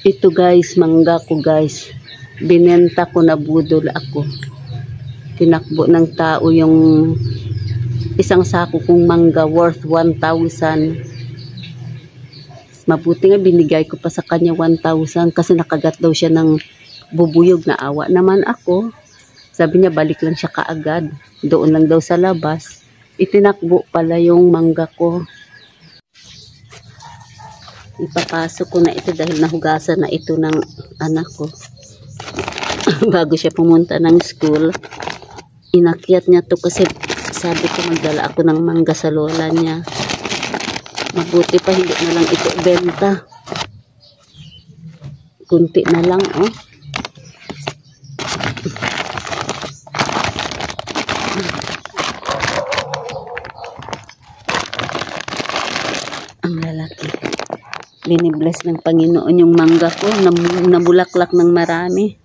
Ito guys, mangga ko guys. Binenta ko, na budol ako. Tinakbo ng tao yung isang sako kong mangga worth 1,000. Mabuti nga binigay ko pa sa kanya 1,000 kasi nakagat daw siya ng bubuyog. Na awa naman ako. Sabi niya balik lang siya kaagad. Doon lang daw sa labas. Itinakbo pala yung mangga ko. Ipapasok ko na ito dahil nahugasan na ito ng anak ko. Bago siya pumunta ng school, inakyat niya to kasi sabi ko magdala ako ng mangga sa lola niya. Mabuti pa hindi na lang ito benta. Kunti na lang, oh. Ang lalaki. Binibless ng Panginoon yung mangga ko, nabulaklak ng marami.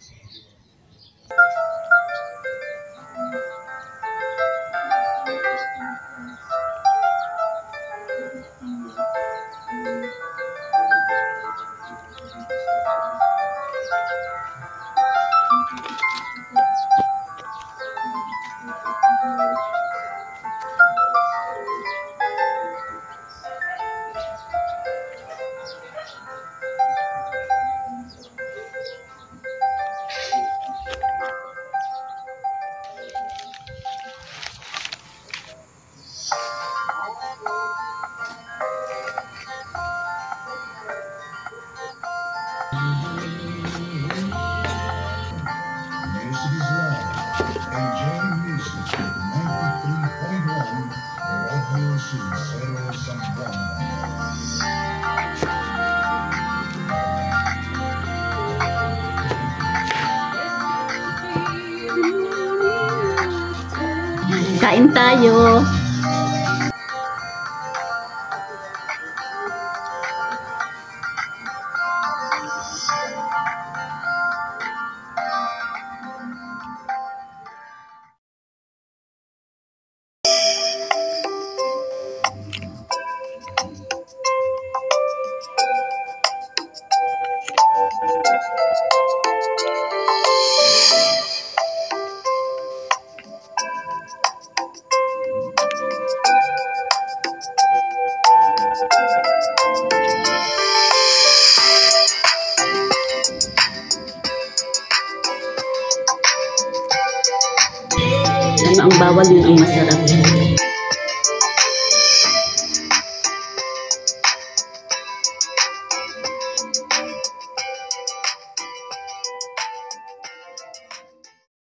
Kain tayo. Ano ang bawal, yun ang masarap.